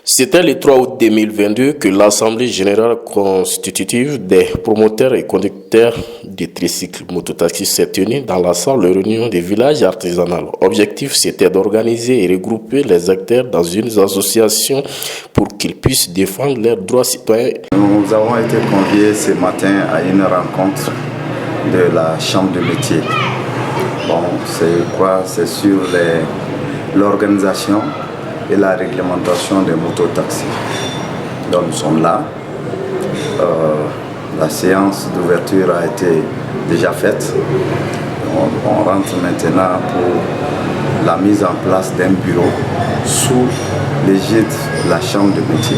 C'était le 3 août 2022 que l'Assemblée générale constitutive des promoteurs et conducteurs de tricycles mototaxis s'est tenue dans la salle de réunion des villages artisanaux. L'objectif, c'était d'organiser et regrouper les acteurs dans une association pour qu'ils puissent défendre leurs droits citoyens. Nous avons été conviés ce matin à une rencontre de la Chambre de métier. C'est sur l'organisation et la réglementation des mototaxis. Donc nous sommes là. La séance d'ouverture a été déjà faite. On rentre maintenant pour la mise en place d'un bureau sous l'égide de la Chambre de métier.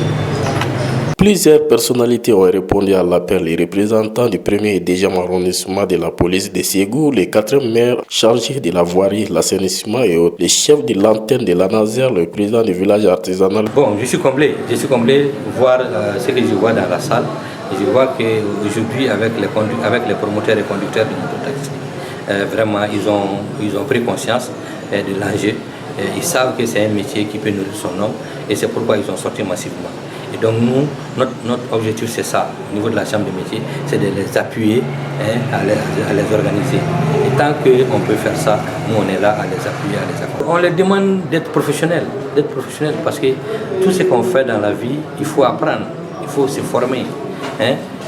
Plusieurs personnalités ont répondu à l'appel. Les représentants du 1er et 2e arrondissement de la police de Ségou, les 4 maires chargés de la voirie, l'assainissement et autres, les chefs de l'antenne de la Nazaire, le président du village artisanal. Je suis comblé de voir ce que je vois dans la salle. Je vois qu'aujourd'hui, avec les promoteurs et conducteurs de mototaxi, vraiment, ils ont pris conscience de l'enjeu. Ils savent que c'est un métier qui peut nourrir son nom et c'est pourquoi ils ont sorti massivement. Et donc nous, notre objectif c'est ça, au niveau de la Chambre de métier, c'est de les appuyer, à les organiser. Et tant qu'on peut faire ça, nous on est là à les appuyer, à les accompagner. On leur demande d'être professionnels parce que tout ce qu'on fait dans la vie, il faut apprendre, il faut se former.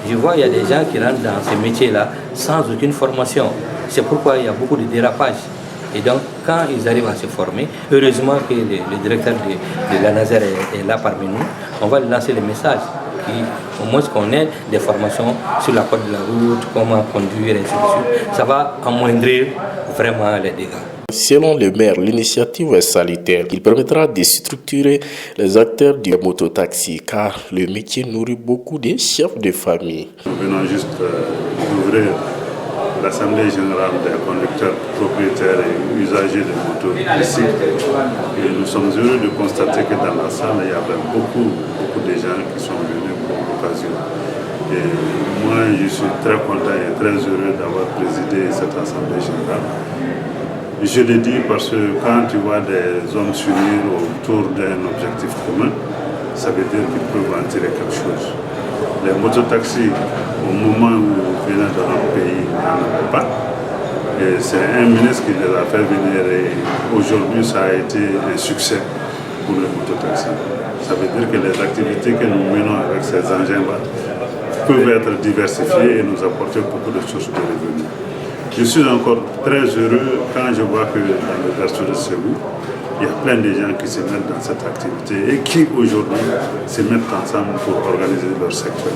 Je vois, il y a des gens qui rentrent dans ces métiers-là sans aucune formation. C'est pourquoi il y a beaucoup de dérapages. Et donc, quand ils arrivent à se former, heureusement que le directeur de la Nazaire est là parmi nous, on va lui lancer le message, au moins qu'on ait des formations sur la code de la route, comment conduire, et ainsi de suite. Ça va amoindrir vraiment les dégâts. Selon le maire, l'initiative est salutaire. Il permettra de structurer les acteurs du mototaxi, car le métier nourrit beaucoup de chefs de famille. Nous venons juste d'ouvrir l'Assemblée générale des conducteurs, propriétaires et usagers de motos ici. Et nous sommes heureux de constater que dans la salle, il y avait beaucoup de gens qui sont venus pour l'occasion. Et moi, je suis très content et très heureux d'avoir présidé cette Assemblée générale. Je le dis parce que quand tu vois des hommes s'unir autour d'un objectif commun, ça veut dire qu'ils peuvent en tirer quelque chose. Les mototaxis, au moment où ils venaient dans notre pays, n'en avaient pas. Et c'est un ministre qui les a fait venir et aujourd'hui ça a été un succès pour les mototaxis. Ça veut dire que les activités que nous menons avec ces engins-là peuvent être diversifiées et nous apporter beaucoup de sources de revenus. Je suis encore très heureux quand je vois que dans le berceau de Ségou, il y a plein de gens qui se mettent dans cette activité et qui aujourd'hui se mettent ensemble pour organiser leur secteur.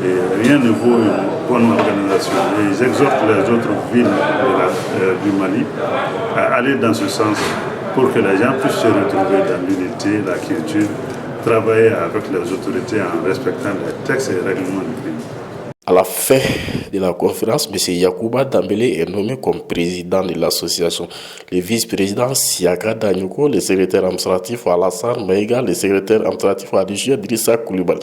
Et rien ne vaut une bonne organisation. Et j'exhorte les autres villes du Mali à aller dans ce sens pour que les gens puissent se retrouver dans l'unité, la culture, travailler avec les autorités en respectant les textes et les règlements du pays. À la fin de la conférence, M. Yacouba Dambélé est nommé comme président de l'association. Le vice-président Siaka Danyoko, le secrétaire administratif Alassane Maïga, le secrétaire administratif Adjoué Drissa Koulibaly.